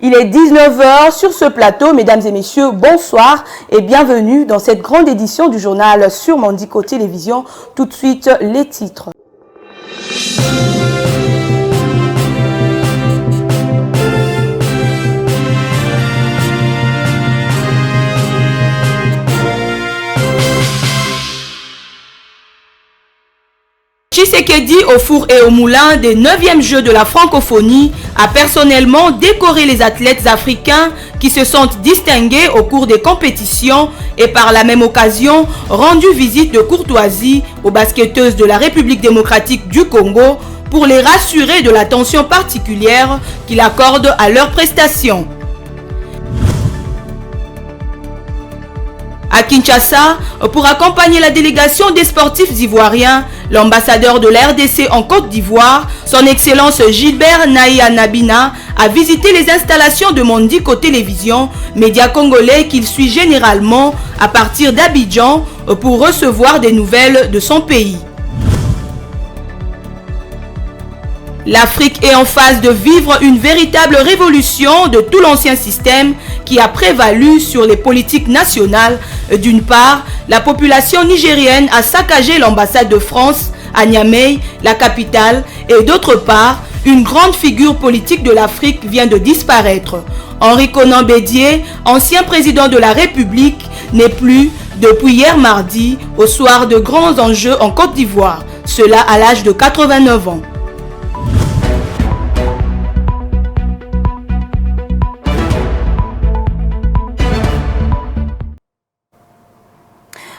Il est 19 h sur ce plateau. Mesdames et messieurs, bonsoir et bienvenue dans cette grande édition du journal sur Mondico Télévision. Tout de suite, les titres. Tshisekedi, au four et au moulin des 9e Jeux de la francophonie, a personnellement décoré les athlètes africains qui se sont distingués au cours des compétitions et par la même occasion rendu visite de courtoisie aux basketteuses de la République démocratique du Congo pour les rassurer de l'attention particulière qu'il accorde à leurs prestations. À Kinshasa, pour accompagner la délégation des sportifs ivoiriens, l'ambassadeur de la RDC en Côte d'Ivoire, son Excellence Gilbert Naïa Nabina, a visité les installations de Mondico Télévision, média congolais qu'il suit généralement à partir d'Abidjan pour recevoir des nouvelles de son pays. L'Afrique est en phase de vivre une véritable révolution de tout l'ancien système qui a prévalu sur les politiques nationales. D'une part, la population nigérienne a saccagé l'ambassade de France à Niamey, la capitale, et d'autre part, une grande figure politique de l'Afrique vient de disparaître. Henri Konan Bédié, ancien président de la République, n'est plus depuis hier mardi au soir de grands enjeux en Côte d'Ivoire, cela à l'âge de 89 ans.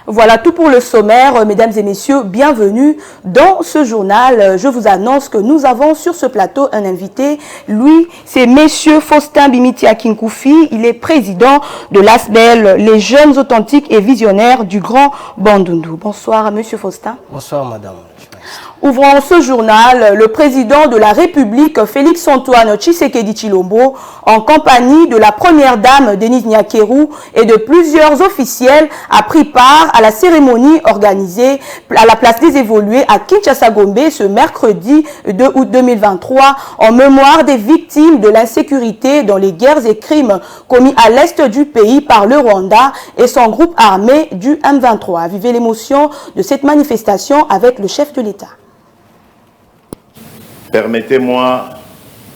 Voilà tout pour le sommaire, mesdames et messieurs, bienvenue dans ce journal. Je vous annonce que nous avons sur ce plateau un invité. Lui, c'est Monsieur Faustin Bimitia Kinkoufi. Il est président de l'ASBEL, les jeunes authentiques et visionnaires du Grand Bandundu. Bonsoir, Monsieur Faustin. Bonsoir, madame. Ouvrons ce journal, le président de la République, Félix-Antoine Tshisekedi Tshilombo, en compagnie de la première dame Denise Nyakeru et de plusieurs officiels, a pris part à la cérémonie organisée à la place des Évolués à Kinshasa-Gombe ce mercredi 2 août 2023 en mémoire des victimes de l'insécurité dans les guerres et crimes commis à l'est du pays par le Rwanda et son groupe armé du M23. Vivez l'émotion de cette manifestation avec le chef de l'État. Permettez-moi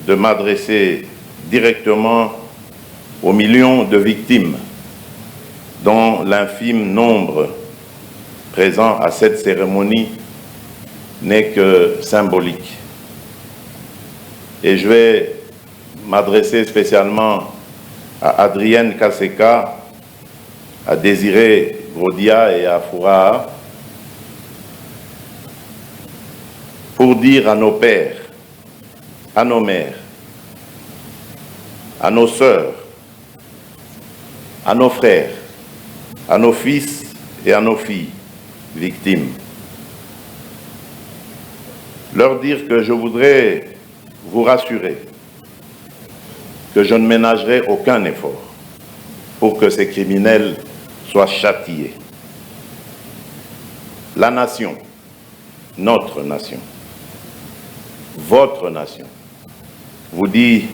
de m'adresser directement aux millions de victimes dont l'infime nombre présent à cette cérémonie n'est que symbolique. Et je vais m'adresser spécialement à Adrienne Kaseka, à Désiré Grodia et à Foura pour dire à nos pères, à nos mères, à nos sœurs, à nos frères, à nos fils et à nos filles victimes. Leur dire que je voudrais vous rassurer que je ne ménagerai aucun effort pour que ces criminels soient châtiés. La nation, notre nation, votre nation, vous dit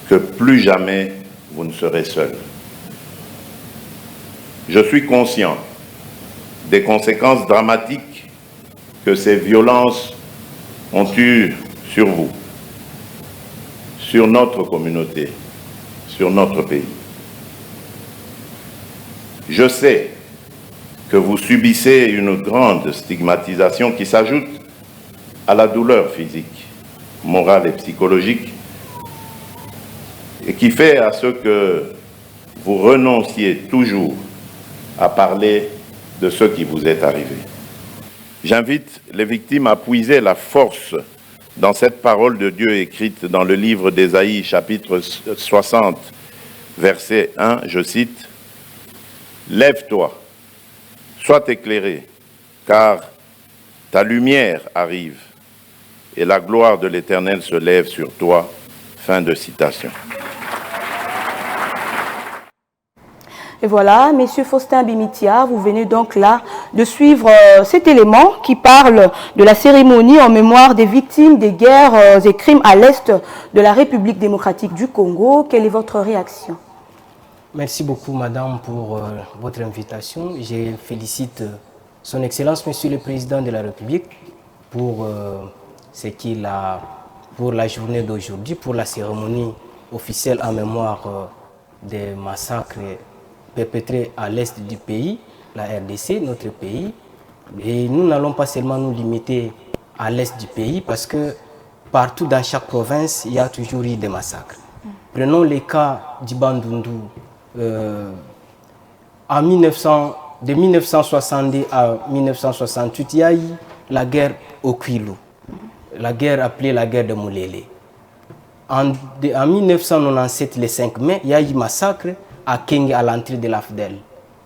que plus jamais vous ne serez seuls. Je suis conscient des conséquences dramatiques que ces violences ont eues sur vous, sur notre communauté, sur notre pays. Je sais que vous subissez une grande stigmatisation qui s'ajoute à la douleur physique, morale et psychologique et qui fait à ce que vous renonciez toujours à parler de ce qui vous est arrivé. J'invite les victimes à puiser la force dans cette parole de Dieu écrite dans le livre d'Ésaïe, chapitre 60, verset 1, je cite, « Lève-toi, sois éclairé, car ta lumière arrive, et la gloire de l'Éternel se lève sur toi. » Fin de citation. Et voilà, Monsieur Faustin Bimitia, vous venez donc là de suivre cet élément qui parle de la cérémonie en mémoire des victimes des guerres et crimes à l'est de la République démocratique du Congo. Quelle est votre réaction? Merci beaucoup, madame, pour votre invitation. Je félicite son Excellence, Monsieur le Président de la République, pour ce qu'il a, pour la journée d'aujourd'hui, pour la cérémonie officielle en mémoire des massacres perpétrés à l'est du pays, la RDC, notre pays. Et nous n'allons pas seulement nous limiter à l'est du pays, parce que partout dans chaque province, il y a toujours eu des massacres. Prenons le cas du Bandundu. De 1962 à 1968, il y a eu la guerre au Kwilu, la guerre appelée la guerre de Moulélé. En 1997, le 5 mai, il y a eu massacre à Kenge à l'entrée de l'AFDEL.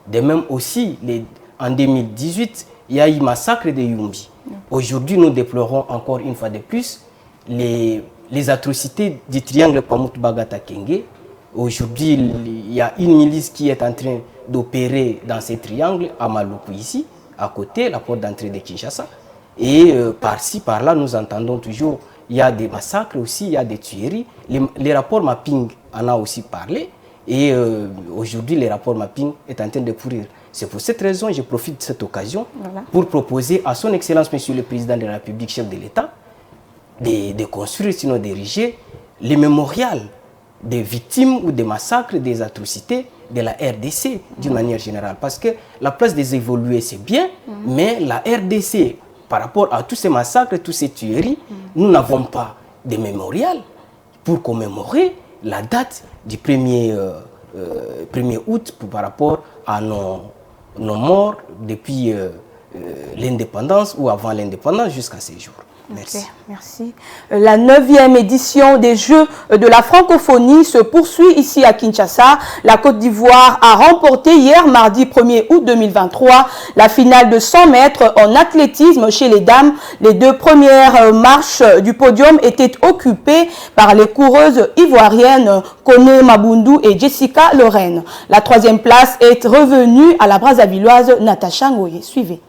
De même aussi, en 2018, il y a eu massacre de Yumbi. Aujourd'hui, nous déplorons encore une fois de plus les atrocités du triangle Pamut-Bagata-Kenge. Aujourd'hui, il y a une milice qui est en train d'opérer dans ces triangles, à Maluku ici, à côté, la porte d'entrée de Kinshasa. Et par-ci, par-là, nous entendons toujours, il y a des massacres aussi, il y a des tueries. Les rapports mapping en a aussi parlé. Et aujourd'hui, les rapports mapping est en train de courir. C'est pour cette raison, je profite de cette occasion pour proposer à son Excellence, Monsieur le Président de la République, chef de l'État, de construire, sinon d'ériger, les mémorials des victimes ou des massacres, des atrocités de la RDC d'une manière générale. Parce que la place des évolués, c'est bien, mais la RDC, par rapport à tous ces massacres, toutes ces tueries, nous n'avons pas de mémorial pour commémorer la date du 1er août par rapport à nos morts depuis l'indépendance ou avant l'indépendance jusqu'à ces jours. Merci. Okay, merci. La 9e édition des Jeux de la francophonie se poursuit ici à Kinshasa. La Côte d'Ivoire a remporté hier, mardi 1er août 2023, la finale de 100 mètres en athlétisme chez les dames. Les deux premières marches du podium étaient occupées par les coureuses ivoiriennes Kone Mabundu et Jessica Lorraine. La 3e place est revenue à la Brazzavilloise Natacha Ngoye. Suivez.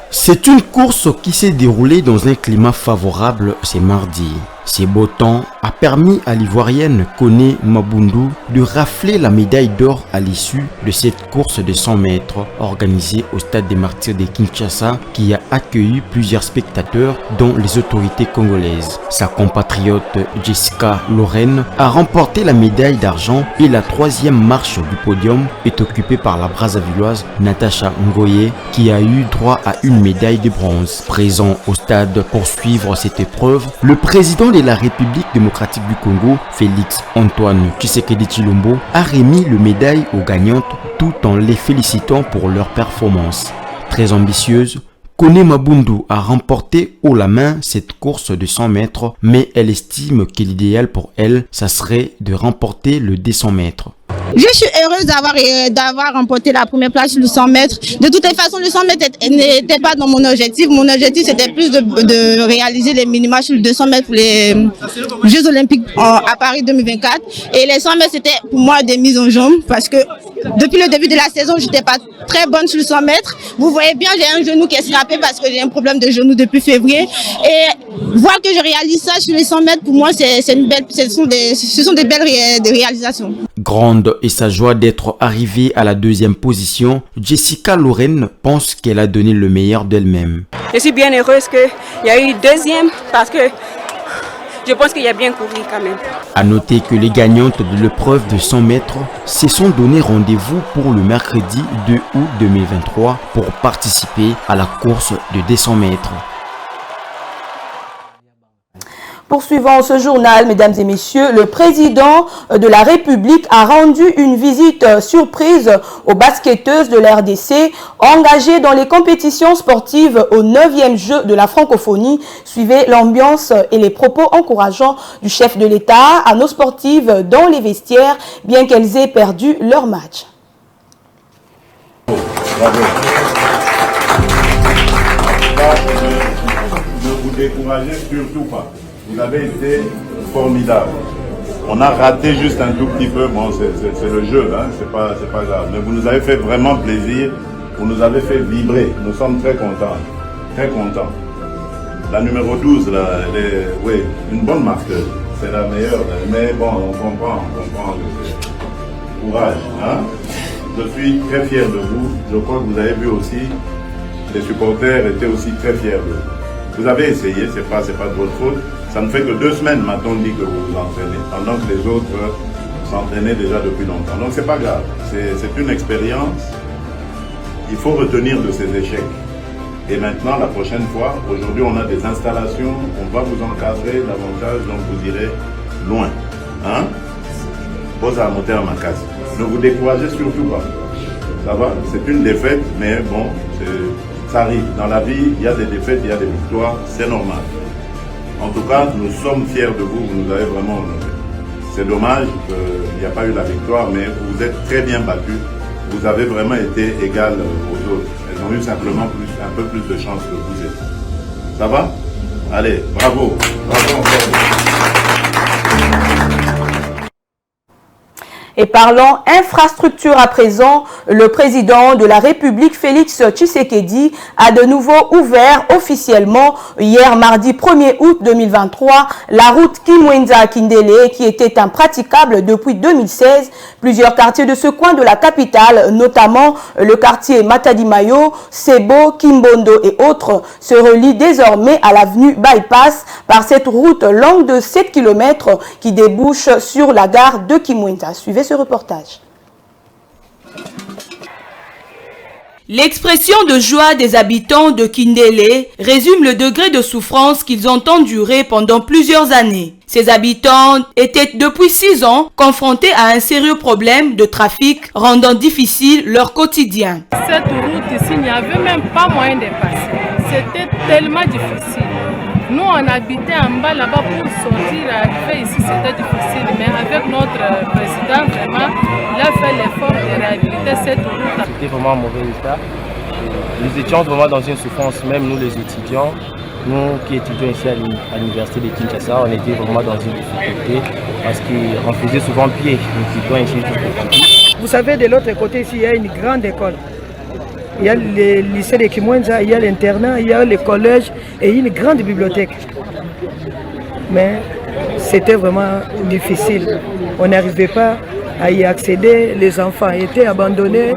C'est une course qui s'est déroulée dans un climat favorable ce mardi. Ce beau temps a permis à l'Ivoirienne Kone Mabundu de rafler la médaille d'or à l'issue de cette course de 100 mètres organisée au Stade des Martyrs de Kinshasa qui a accueilli plusieurs spectateurs dont les autorités congolaises. Sa compatriote Jessica Lorraine a remporté la médaille d'argent et la 3e marche du podium est occupée par la Brazzavilloise Natacha Ngoye qui a eu droit à une médaille de bronze. Présent au stade pour suivre cette épreuve, le président de la République démocratique du Congo, Félix Antoine Tshisekedi Tshilombo, a remis le médaille aux gagnantes tout en les félicitant pour leur performance. Très ambitieuse, Kone Mabundu a remporté haut la main cette course de 100 mètres, mais elle estime que l'idéal pour elle, ça serait de remporter le 200 mètres. Je suis heureuse d'avoir remporté la première place sur le 100 mètres. De toutes les façons, le 100 mètres n'était pas dans mon objectif. Mon objectif, c'était plus de réaliser les minima sur le 200 mètres pour les Jeux Olympiques à Paris 2024. Et les 100 mètres, c'était pour moi des mises en jambe parce que depuis le début de la saison, je n'étais pas très bonne sur le 100 mètres. Vous voyez bien, j'ai un genou qui est scrapé parce que j'ai un problème de genou depuis février. Et voir que je réalise ça sur les 100 mètres, pour moi, ce sont des belles réalisations. Grande et sa joie d'être arrivée à la 2e position, Jessica Lorraine pense qu'elle a donné le meilleur d'elle-même. Je suis bien heureuse qu'il y a eu 2e parce que je pense qu'il y a bien couru quand même. A noter que les gagnantes de l'épreuve de 100 mètres se sont donné rendez-vous pour le mercredi 2 août 2023 pour participer à la course de 200 mètres. Poursuivant ce journal, mesdames et messieurs, le président de la République a rendu une visite surprise aux basketteuses de la RDC engagées dans les compétitions sportives au 9e jeu de la francophonie. Suivez l'ambiance et les propos encourageants du chef de l'État à nos sportives dans les vestiaires, bien qu'elles aient perdu leur match. Bravo. Ne vous découragez surtout pas. Vous avez été formidable. On a raté juste un tout petit peu, bon c'est le jeu, hein, c'est pas grave. Mais vous nous avez fait vraiment plaisir, vous nous avez fait vibrer, nous sommes très contents, très contents. La numéro 12, là, elle est, oui, une bonne marqueuse, c'est la meilleure, mais bon, on comprend le courage. Hein. Je suis très fier de vous, je crois que vous avez vu aussi, les supporters étaient aussi très fiers de vous. Vous avez essayé, c'est pas de votre faute. Ça ne fait que 2 semaines, m'a-t-on dit, que vous vous entraînez, pendant que les autres s'entraînaient déjà depuis longtemps. Donc c'est pas grave, c'est une expérience. Il faut retenir de ces échecs. Et maintenant, la prochaine fois, aujourd'hui on a des installations, on va vous encadrer davantage, donc vous irez loin. Hein? Pose à monter à ma case. Ne vous découragez surtout pas. Ça va? C'est une défaite, mais bon, ça arrive. Dans la vie, il y a des défaites, il y a des victoires, c'est normal. En tout cas, nous sommes fiers de vous, vous nous avez vraiment honorés. C'est dommage qu'il n'y a pas eu la victoire, mais vous vous êtes très bien battus. Vous avez vraiment été égal aux autres. Elles ont eu simplement un peu plus de chance que vous êtes. Ça va? Allez, bravo. Bravo encore. Et parlons infrastructure à présent, le président de la République, Félix Tshisekedi, a de nouveau ouvert officiellement hier mardi 1er août 2023 la route Kimwenza-Kindélé qui était impraticable depuis 2016. Plusieurs quartiers de ce coin de la capitale, notamment le quartier Matadi-Mayo, Sebo, Kimbondo et autres, se relient désormais à l'avenue Bypass par cette route longue de 7 km qui débouche sur la gare de Kimwenza. Suivez ce reportage. L'expression de joie des habitants de Kindélé résume le degré de souffrance qu'ils ont enduré pendant plusieurs années. Ces habitants étaient depuis 6 ans confrontés à un sérieux problème de trafic rendant difficile leur quotidien. Cette route ici, il n'y avait même pas moyen de passer. C'était tellement difficile. Nous, on habitait en bas là-bas pour sortir, arriver ici, c'était difficile. Mais avec notre président, vraiment, il a fait l'effort de réhabiliter cette route. C'était vraiment un mauvais état. Nous étions vraiment dans une souffrance, même nous les étudiants. Nous qui étudions ici à l'université de Kinshasa, on était vraiment dans une difficulté parce qu'on faisait souvent pied. Nous étudions ici jusqu'au campus. Vous savez, de l'autre côté ici, il y a une grande école. Il y a le lycée de Kimwenza, il y a l'internat, il y a le collège et une grande bibliothèque. Mais c'était vraiment difficile. On n'arrivait pas à y accéder, les enfants étaient abandonnés,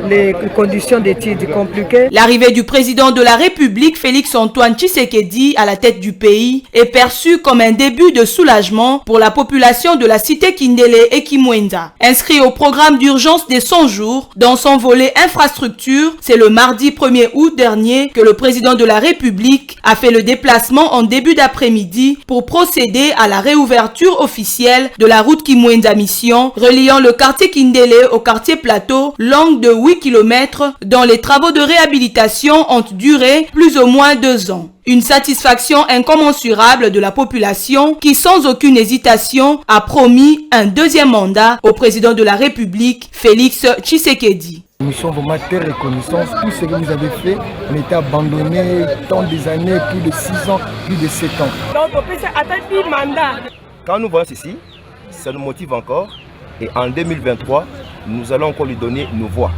les conditions d'études compliquées. L'arrivée du président de la République, Félix-Antoine Tshisekedi, à la tête du pays, est perçue comme un début de soulagement pour la population de la cité Kindélé et Kimwenza. Inscrit au programme d'urgence des 100 jours, dans son volet infrastructure, c'est le mardi 1er août dernier que le président de la République a fait le déplacement en début d'après-midi pour procéder à la réouverture officielle de la route Kimwenza-Mission, reliant le quartier Kindélé au quartier Plateau, longue de 8 km, dont les travaux de réhabilitation ont duré plus ou moins 2 ans. Une satisfaction incommensurable de la population qui, sans aucune hésitation, a promis un 2e mandat au président de la République, Félix Tshisekedi. Nous sommes vraiment très reconnaissants. Tout ce que vous avez fait, on était abandonné tant des années, plus de 6 ans, plus de 7 ans. Donc on peut attendre mandat. Quand nous voyons ceci, ça nous motive encore. Et en 2023, nous allons encore lui donner nos voix.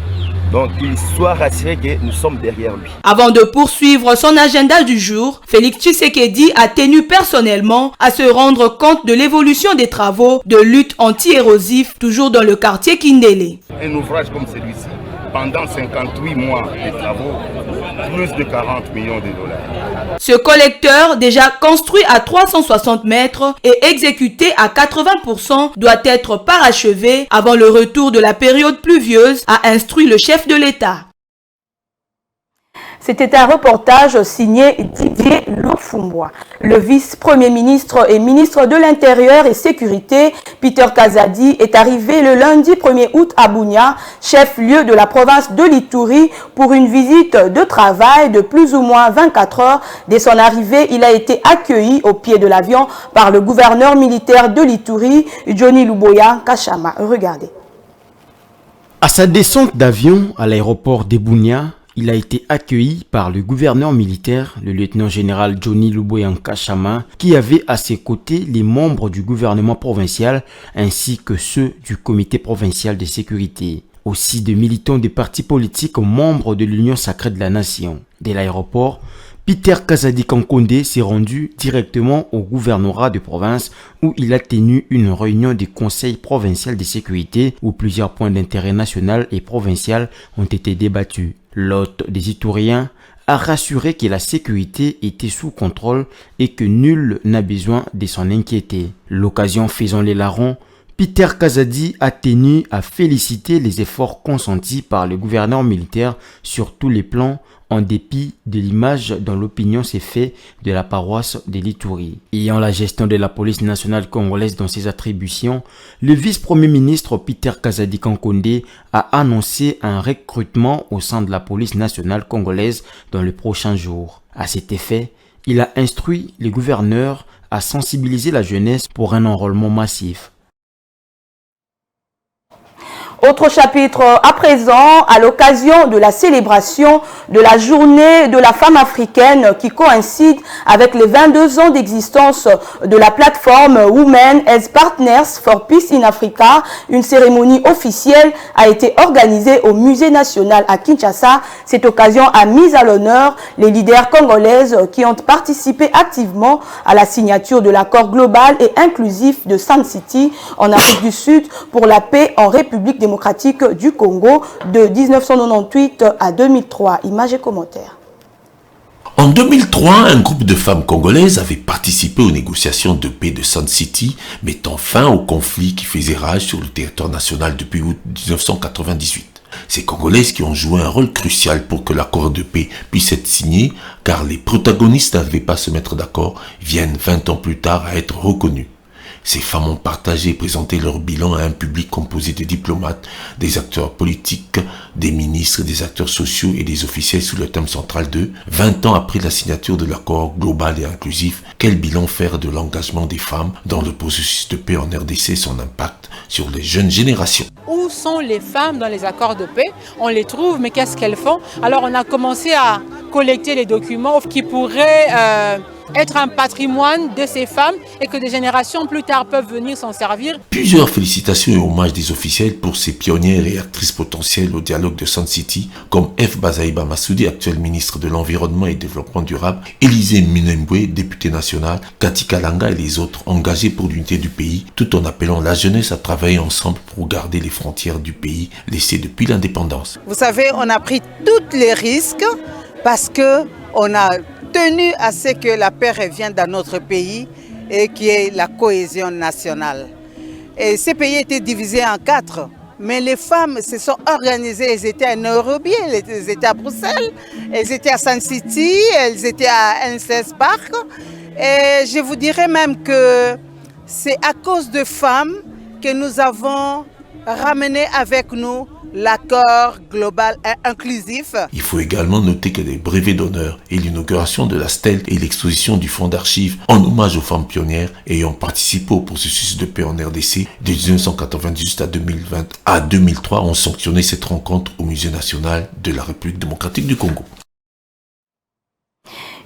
Donc qu'il soit rassuré que nous sommes derrière lui. Avant de poursuivre son agenda du jour, Félix Tshisekedi a tenu personnellement à se rendre compte de l'évolution des travaux de lutte anti-érosif, toujours dans le quartier Kindélé. Un ouvrage comme celui-ci, pendant 58 mois de travaux, plus de 40 millions de dollars. Ce collecteur, déjà construit à 360 mètres et exécuté à 80%, doit être parachevé avant le retour de la période pluvieuse, a instruit le chef de l'État. C'était un reportage signé Didier Lofumbois. Le vice-premier ministre et ministre de l'Intérieur et Sécurité, Peter Kazadi, est arrivé le lundi 1er août à Bunia, chef-lieu de la province de l'Ituri, pour une visite de travail de plus ou moins 24 heures. Dès son arrivée, il a été accueilli au pied de l'avion par le gouverneur militaire de l'Ituri, Johnny Luboya Kachama. Regardez. À sa descente d'avion à l'aéroport de Bunia, il a été accueilli par le gouverneur militaire, le lieutenant-général Johnny Luboyanka Chama, qui avait à ses côtés les membres du gouvernement provincial ainsi que ceux du comité provincial de sécurité. Aussi de militants des partis politiques membres de l'Union sacrée de la nation. Dès l'aéroport, Peter Kazadi Kankonde s'est rendu directement au gouvernorat de province où il a tenu une réunion du conseil provincial de sécurité où plusieurs points d'intérêt national et provincial ont été débattus. L'hôte des Itouriens a rassuré que la sécurité était sous contrôle et que nul n'a besoin de s'en inquiéter. L'occasion faisant les larrons, Peter Kazadi a tenu à féliciter les efforts consentis par le gouverneur militaire sur tous les plans en dépit de l'image dont l'opinion s'est faite de la paroisse de l'Ituri. Ayant la gestion de la police nationale congolaise dans ses attributions, le vice-premier ministre Peter Kazadi Kankonde a annoncé un recrutement au sein de la police nationale congolaise dans les prochains jours. À cet effet, il a instruit les gouverneurs à sensibiliser la jeunesse pour un enrôlement massif. Autre chapitre à présent, à l'occasion de la célébration de la journée de la femme africaine qui coïncide avec les 22 ans d'existence de la plateforme Women as Partners for Peace in Africa, une cérémonie officielle a été organisée au Musée national à Kinshasa. Cette occasion a mis à l'honneur les leaders congolaises qui ont participé activement à la signature de l'accord global et inclusif de Sun City en Afrique du Sud pour la paix en République démocratique du Congo de 1998 à 2003. Images et commentaires. En 2003, un groupe de femmes congolaises avait participé aux négociations de paix de Sun City, mettant fin au conflit qui faisait rage sur le territoire national depuis août 1998. Ces Congolaises qui ont joué un rôle crucial pour que l'accord de paix puisse être signé, car les protagonistes n'arrivaient pas à se mettre d'accord, viennent 20 ans plus tard à être reconnus. Ces femmes ont partagé et présenté leur bilan à un public composé de diplomates, des acteurs politiques, des ministres, des acteurs sociaux et des officiels sous le thème central de 20 ans après la signature de l'accord global et inclusif, quel bilan faire de l'engagement des femmes dans le processus de paix en RDC, son impact sur les jeunes générations. Où sont les femmes dans les accords de paix? On les trouve, mais qu'est-ce qu'elles font? Alors on a commencé à collecter les documents qui pourraient être un patrimoine de ces femmes et que des générations plus tard peuvent venir s'en servir. Plusieurs félicitations et hommages des officiels pour ces pionnières et actrices potentielles au dialogue de Sun City, comme F. Bazaïba Massoudi, actuel ministre de l'Environnement et Développement durable, Élisée Minembwe, député national, Cathy Kalanga et les autres engagés pour l'unité du pays, tout en appelant la jeunesse à travailler ensemble pour garder les frontières du pays laissées depuis l'indépendance. Vous savez, on a pris tous les risques parce qu'on a tenu à ce que la paix revienne dans notre pays et qui est la cohésion nationale. Et ces pays étaient divisés en 4, mais les femmes se sont organisées, elles étaient à Nairobi, elles étaient à Bruxelles, elles étaient à Sun City, elles étaient à NCS Park. Et je vous dirais même que c'est à cause de femmes que nous avons ramené avec nous l'accord global et inclusif. Il faut également noter que les brevets d'honneur et l'inauguration de la stèle et l'exposition du fonds d'archives en hommage aux femmes pionnières ayant participé au processus de paix en RDC de 1998 à 2003 ont sanctionné cette rencontre au Musée national de la République démocratique du Congo.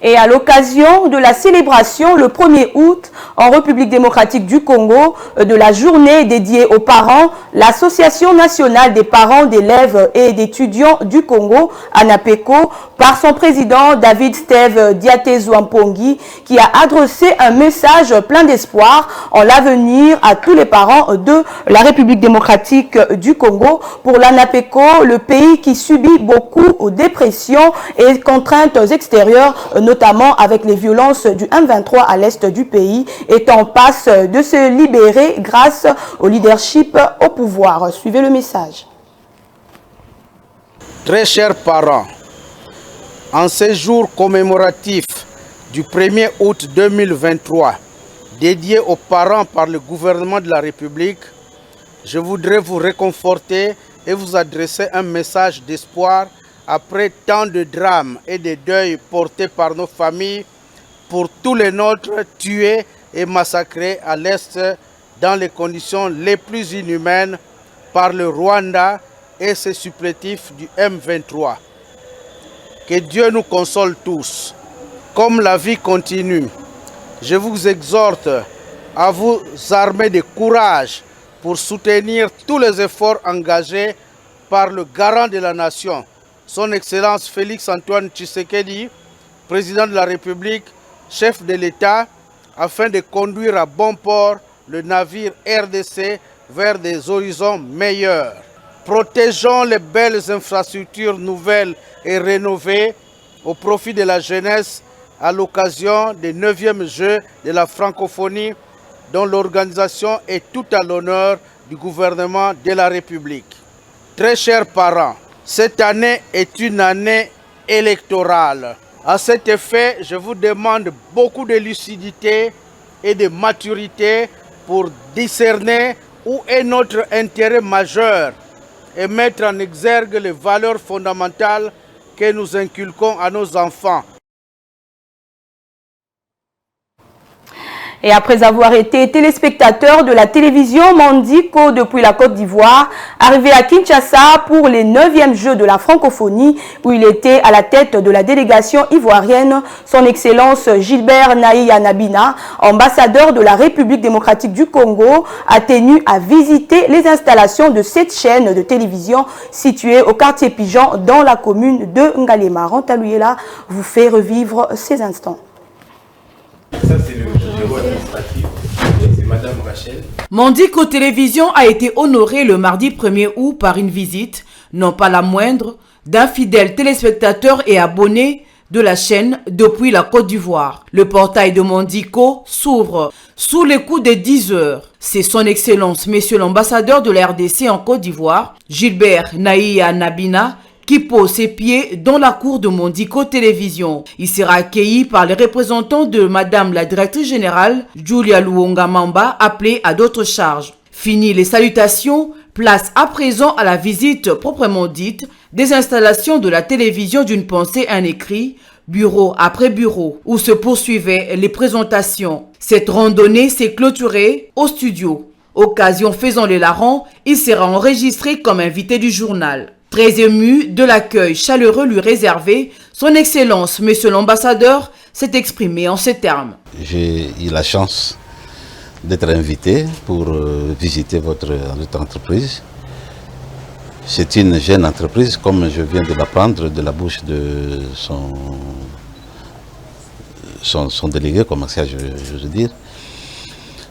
Et à l'occasion de la célébration le 1er août en République démocratique du Congo de la journée dédiée aux parents, l'Association nationale des parents d'élèves et d'étudiants du Congo, ANAPECO, par son président David Steve Diaté-Zouampongi, qui a adressé un message plein d'espoir en l'avenir à tous les parents de la République démocratique du Congo. Pour l'ANAPECO, le pays qui subit beaucoup de dépressions et contraintes extérieures, notamment avec les violences du M23 à l'est du pays, est en passe de se libérer grâce au leadership au pouvoir. Suivez le message. Très chers parents, en ce jour commémoratif du 1er août 2023, dédié aux parents par le gouvernement de la République, je voudrais vous réconforter et vous adresser un message d'espoir après tant de drames et de deuils portés par nos familles pour tous les nôtres tués et massacrés à l'Est dans les conditions les plus inhumaines par le Rwanda et ses supplétifs du M23. Que Dieu nous console tous. Comme la vie continue, je vous exhorte à vous armer de courage pour soutenir tous les efforts engagés par le garant de la nation, son Excellence Félix Antoine Tshisekedi, président de la République, chef de l'État, afin de conduire à bon port le navire RDC vers des horizons meilleurs. Protégeons les belles infrastructures nouvelles et rénovées au profit de la jeunesse à l'occasion des 9e Jeux de la francophonie dont l'organisation est tout à l'honneur du gouvernement de la République. Très chers parents, cette année est une année électorale. À cet effet, je vous demande beaucoup de lucidité et de maturité pour discerner où est notre intérêt majeur et mettre en exergue les valeurs fondamentales que nous inculquons à nos enfants. Et après avoir été téléspectateur de la télévision Mandiko depuis la Côte d'Ivoire, arrivé à Kinshasa pour les 9e Jeux de la francophonie, où il était à la tête de la délégation ivoirienne, son Excellence Gilbert Naïa Nabina, ambassadeur de la République démocratique du Congo, a tenu à visiter les installations de cette chaîne de télévision située au quartier Pigeon dans la commune de Ngalema. Rantalouela vous fait revivre ces instants. Ça, c'est le bureau administratif. C'est Madame Rachel. Mandiko Télévision a été honoré le mardi 1er août par une visite, non pas la moindre, d'un fidèle téléspectateur et abonné de la chaîne depuis la Côte d'Ivoire. Le portail de Mandiko s'ouvre sous les coups de 10 heures. C'est son Excellence, Monsieur l'ambassadeur de la RDC en Côte d'Ivoire, Gilbert Naïa Nabina, qui pose ses pieds dans la cour de Mandiko Télévision. Il sera accueilli par les représentants de Madame la directrice générale, Julia Luonga Mamba, appelée à d'autres charges. Fini les salutations, place à présent à la visite proprement dite des installations de la télévision d'une pensée, un écrit, bureau après bureau, où se poursuivaient les présentations. Cette randonnée s'est clôturée au studio. Occasion faisant les larrons, il sera enregistré comme invité du journal. Très ému de l'accueil chaleureux lui réservé, son Excellence, Monsieur l'ambassadeur, s'est exprimé en ces termes. J'ai eu la chance d'être invité pour visiter votre entreprise. C'est une jeune entreprise, comme je viens de l'apprendre de la bouche de son délégué commercial, je veux dire.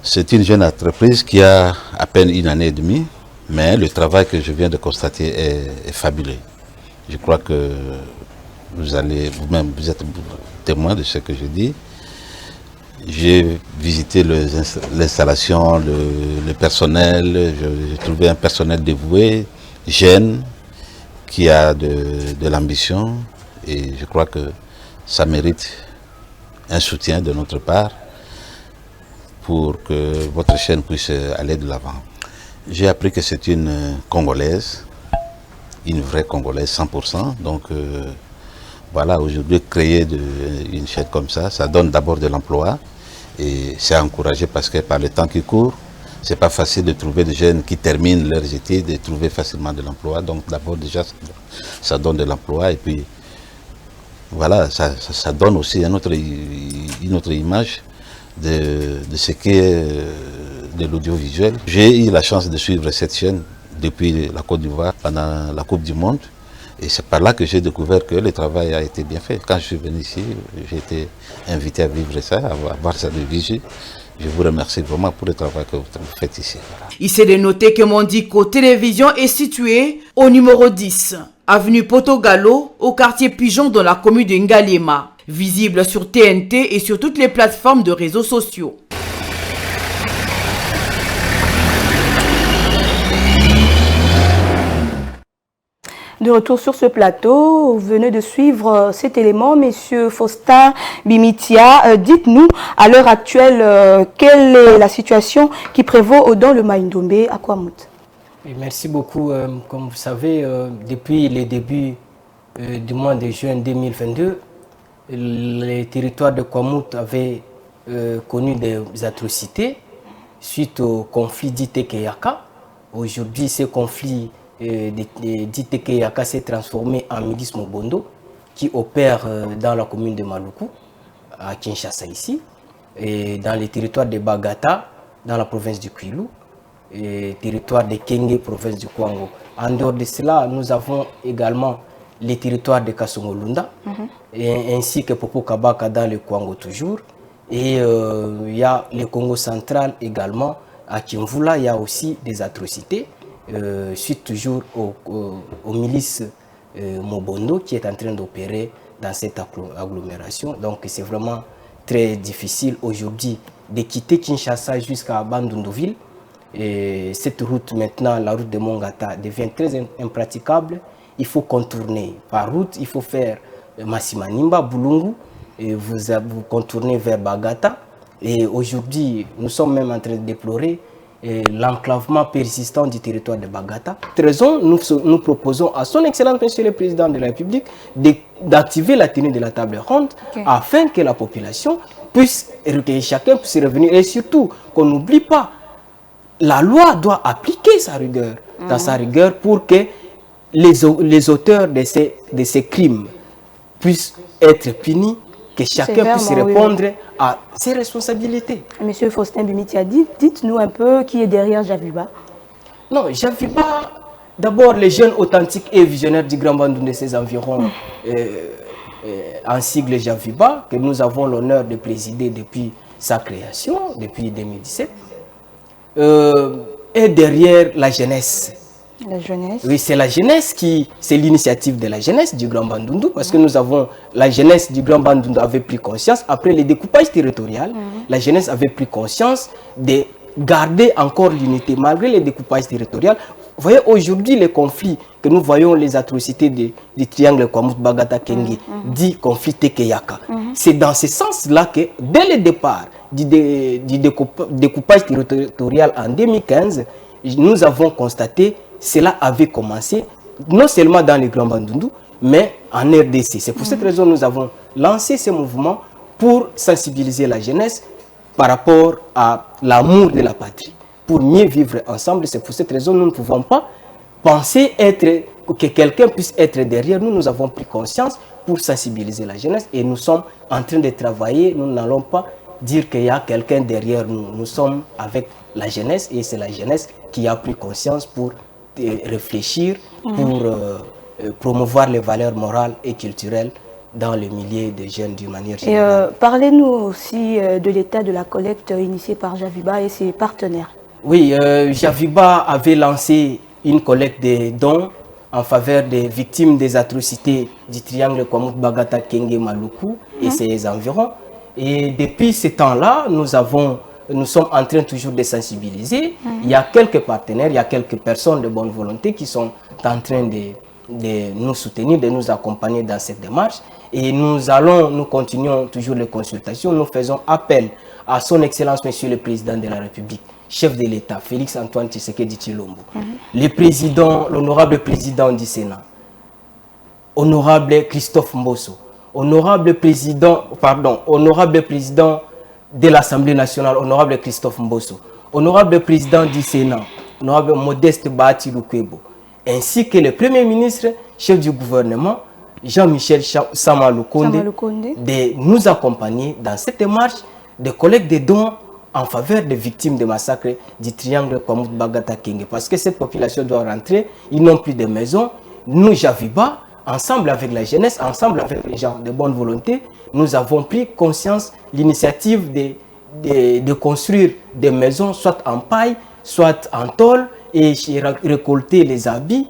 C'est une jeune entreprise qui a à peine 1 année et demie. Mais le travail que je viens de constater est fabuleux. Je crois que vous-même, vous êtes témoin de ce que je dis. J'ai visité l'installation, le personnel. J'ai trouvé un personnel dévoué, jeune, qui a de l'ambition. Et je crois que ça mérite un soutien de notre part pour que votre chaîne puisse aller de l'avant. J'ai appris que c'est une Congolaise, une vraie Congolaise 100%. Donc voilà, aujourd'hui créer une chaîne comme ça donne d'abord de l'emploi et c'est encouragé parce que par le temps qui court, c'est pas facile de trouver des jeunes qui terminent leurs études, de trouver facilement de l'emploi. Donc d'abord déjà ça donne de l'emploi et puis voilà, ça donne aussi une autre image de ce qu'est de l'audiovisuel. J'ai eu la chance de suivre cette chaîne depuis la Côte d'Ivoire pendant la Coupe du Monde et c'est par là que j'ai découvert que le travail a été bien fait. Quand je suis venu ici, j'ai été invité à vivre ça, à voir ça de visu. Je vous remercie vraiment pour le travail que vous faites ici. Il s'est de noter que Mandiko Télévision est situé au numéro 10, avenue Poto-Gallo, au quartier Pigeon dans la commune de Ngalema, visible sur TNT et sur toutes les plateformes de réseaux sociaux. De retour sur ce plateau, vous venez de suivre cet élément, Monsieur Faustin Bimitia. Dites-nous, à l'heure actuelle, quelle est la situation qui prévaut dans le Maïndombe à Kwamut? Merci beaucoup. Comme vous savez, depuis les débuts du mois de juin 2022, les territoires de Kwamut avaient connu des atrocités suite au conflit d'Ite-Keyaka. Aujourd'hui, ce conflit d'Ite-Keyaka s'est transformé en Midis Mobondo, qui opèrent dans la commune de Maluku, à Kinshasa ici, et dans les territoires de Bagata, dans la province du Kwilu, et territoire de Kenge, province du Kwango. En dehors de cela, nous avons également les territoires de Kasongolunda, ainsi que Popo Kabaka dans le Kwango toujours. Et il y a le Congo central également, à Kimvula, il y a aussi des atrocités, suite toujours aux milices Mobondo qui est en train d'opérer dans cette agglomération. Donc c'est vraiment très difficile aujourd'hui de quitter Kinshasa jusqu'à Bandundouville. Et cette route maintenant, la route de Mongata, devient très impraticable. Il faut contourner par route, il faut faire Massimanimba, Boulungu, et vous contournez vers Bagata. Et aujourd'hui, nous sommes même en train de déplorer l'enclavement persistant du territoire de Bagata. Pour cette raison, nous proposons à son Excellence Monsieur le Président de la République d'activer la tenue de la table ronde afin que la population puisse, que chacun puisse revenir. Et surtout, qu'on n'oublie pas, la loi doit appliquer sa rigueur, dans sa rigueur, pour que les auteurs de ces crimes puissent être punis, que chacun puisse répondre à ses responsabilités. Monsieur Faustin Bimitia, dites-nous un peu qui est derrière Javiba. Non, Javiba, d'abord les jeunes authentiques et visionnaires du Grand Bandung de ses environs, en sigle Javiba, que nous avons l'honneur de présider depuis sa création, depuis 2017. Et derrière la jeunesse. La jeunesse. Oui, c'est la jeunesse c'est l'initiative de la jeunesse du Grand Bandundu, parce que nous avons, la jeunesse du Grand Bandundu avait pris conscience, après le découpage territorial, la jeunesse avait pris conscience de garder encore l'unité, malgré le découpage territorial. Vous voyez, aujourd'hui, les conflits que nous voyons, les atrocités du triangle Kwamut Bagata Kenge, dit conflit Tekeyaka. C'est dans ce sens-là que, dès le départ du découpage territorial en 2015, nous avons constaté cela avait commencé non seulement dans le Grand Bandundu, mais en RDC. C'est pour cette raison que nous avons lancé ce mouvement pour sensibiliser la jeunesse par rapport à l'amour de la patrie, pour mieux vivre ensemble. C'est pour cette raison que nous ne pouvons pas penser que quelqu'un puisse être derrière nous. Nous avons pris conscience pour sensibiliser la jeunesse et nous sommes en train de travailler. Nous n'allons pas dire qu'il y a quelqu'un derrière nous. Nous sommes avec la jeunesse et c'est la jeunesse qui a pris conscience pour réfléchir, pour promouvoir les valeurs morales et culturelles dans le milieu des jeunes d'une manière générale. Parlez-nous aussi de l'état de la collecte initiée par Javiba et ses partenaires. Oui, Javiba avait lancé une collecte de dons en faveur des victimes des atrocités du triangle Kwamut Bagata Kenge Maluku et ses environs. Et depuis ce temps-là, nous sommes en train toujours de sensibiliser. Il y a quelques partenaires, il y a quelques personnes de bonne volonté qui sont en train de nous soutenir, de nous accompagner dans cette démarche. Et nous continuons toujours les consultations. Nous faisons appel à son Excellence Monsieur le Président de la République, chef de l'État, Félix Antoine Tshisekedi Tshilombo, l'honorable président du Sénat, honorable Christophe Mbosso, honorable président de l'Assemblée nationale, honorable Christophe Mbosso, honorable président du Sénat, honorable Modeste Bahati Lukwebo, ainsi que le Premier ministre, chef du gouvernement, Jean-Michel Sama Lukonde, de nous accompagner dans cette démarche de collecte de dons en faveur des victimes des massacres du triangle Kwamut Bagata Kenge. Parce que cette population doit rentrer, ils n'ont plus de maison. Nous, Javiba, ensemble avec la jeunesse, ensemble avec les gens de bonne volonté, nous avons pris conscience, l'initiative de construire des maisons, soit en paille, soit en tôle, et récolter les habits,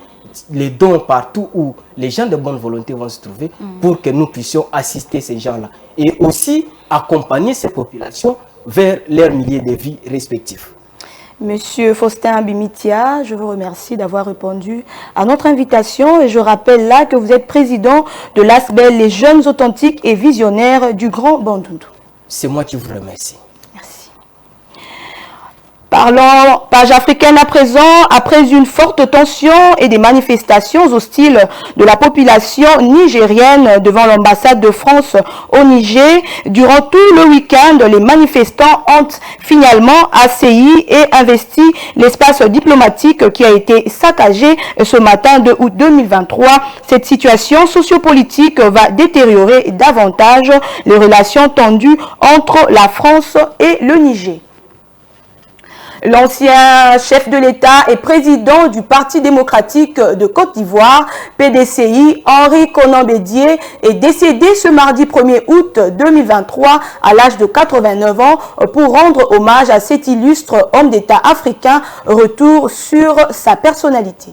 les dons partout où les gens de bonne volonté vont se trouver pour que nous puissions assister ces gens-là. Et aussi accompagner ces populations vers leur milieu de vie respectif. Monsieur Faustin Bimitia, je vous remercie d'avoir répondu à notre invitation et je rappelle là que vous êtes président de l'ASBEL, les jeunes authentiques et visionnaires du Grand Bandundu. C'est moi qui vous remercie. Merci. Parlons page africaine à présent. Après une forte tension et des manifestations hostiles de la population nigérienne devant l'ambassade de France au Niger, durant tout le week-end, les manifestants ont finalement assailli et investi l'espace diplomatique qui a été saccagé ce matin de août 2023. Cette situation sociopolitique va détériorer davantage les relations tendues entre la France et le Niger. L'ancien chef de l'État et président du Parti démocratique de Côte d'Ivoire, PDCI, Henri Konan Bédié, est décédé ce mardi 1er août 2023 à l'âge de 89 ans pour rendre hommage à cet illustre homme d'État africain. Retour sur sa personnalité.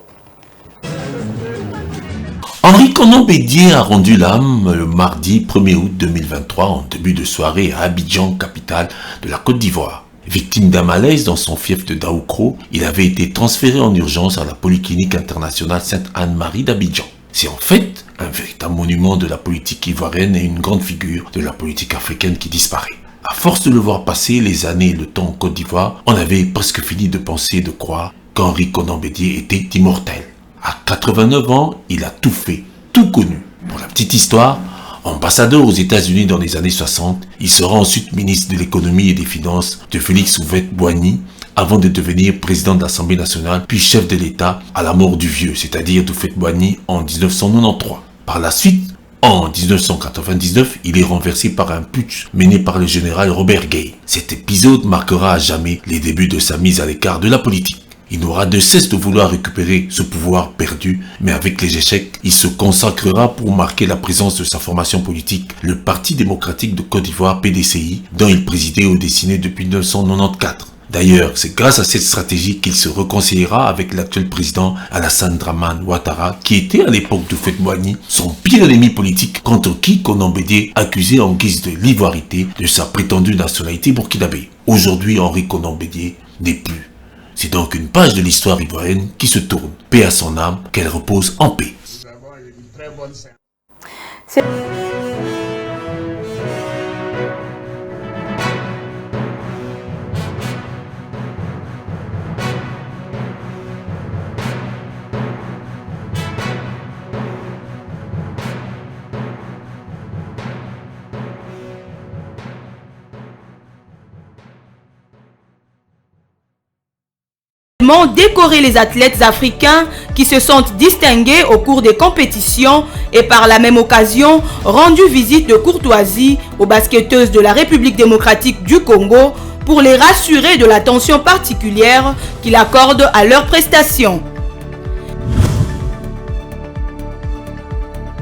Henri Konan Bédié a rendu l'âme le mardi 1er août 2023 en début de soirée à Abidjan, capitale de la Côte d'Ivoire. Victime d'un malaise dans son fief de Daoukro, il avait été transféré en urgence à la Polyclinique internationale Sainte-Anne-Marie d'Abidjan. C'est en fait un véritable monument de la politique ivoirienne et une grande figure de la politique africaine qui disparaît. À force de le voir passer les années et le temps en Côte d'Ivoire, on avait presque fini de penser et de croire qu'Henri Konan Bédié était immortel. À 89 ans, il a tout fait, tout connu. Pour la petite histoire, ambassadeur aux États-Unis dans les années 60, il sera ensuite ministre de l'économie et des finances de Félix Houphouët-Boigny avant de devenir président de l'Assemblée nationale puis chef de l'État à la mort du vieux, c'est-à-dire d'Houphouët-Boigny en 1993. Par la suite, en 1999, il est renversé par un putsch mené par le général Robert Guei. Cet épisode marquera à jamais les débuts de sa mise à l'écart de la politique. Il n'aura de cesse de vouloir récupérer ce pouvoir perdu, mais avec les échecs, il se consacrera pour marquer la présence de sa formation politique, le Parti démocratique de Côte d'Ivoire, PDCI, dont il présidait ou dessinait depuis 1994. D'ailleurs, c'est grâce à cette stratégie qu'il se réconciliera avec l'actuel président Alassane Dramane Ouattara, qui était à l'époque d'Houphouët-Boigny son pire ennemi politique, contre qui Konan Bédié accusé en guise de l'ivoirité de sa prétendue nationalité burkinabé. Aujourd'hui, Henri Konan Bédié n'est plus. C'est donc une page de l'histoire ivoirienne qui se tourne. Paix à son âme, qu'elle repose en paix. Décorer les athlètes africains qui se sont distingués au cours des compétitions et par la même occasion rendu visite de courtoisie aux basketteuses de la République démocratique du Congo pour les rassurer de l'attention particulière qu'il accorde à leurs prestations.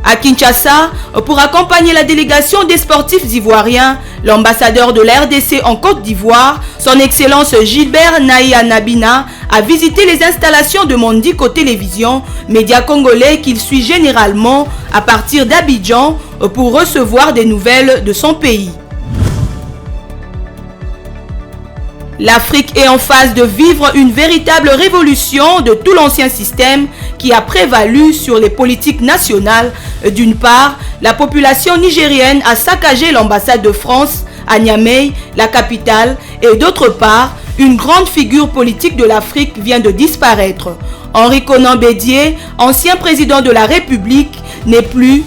À Kinshasa, pour accompagner la délégation des sportifs ivoiriens, l'ambassadeur de la RDC en Côte d'Ivoire, son Excellence Gilbert Naïa Nabina, a visité les installations de Mondico Télévision, média congolais qu'il suit généralement à partir d'Abidjan pour recevoir des nouvelles de son pays. L'Afrique est en phase de vivre une véritable révolution de tout l'ancien système qui a prévalu sur les politiques nationales. D'une part, la population nigérienne a saccagé l'ambassade de France à Niamey, la capitale, et d'autre part, une grande figure politique de l'Afrique vient de disparaître. Henri Konan Bédié, ancien président de la République, n'est plus,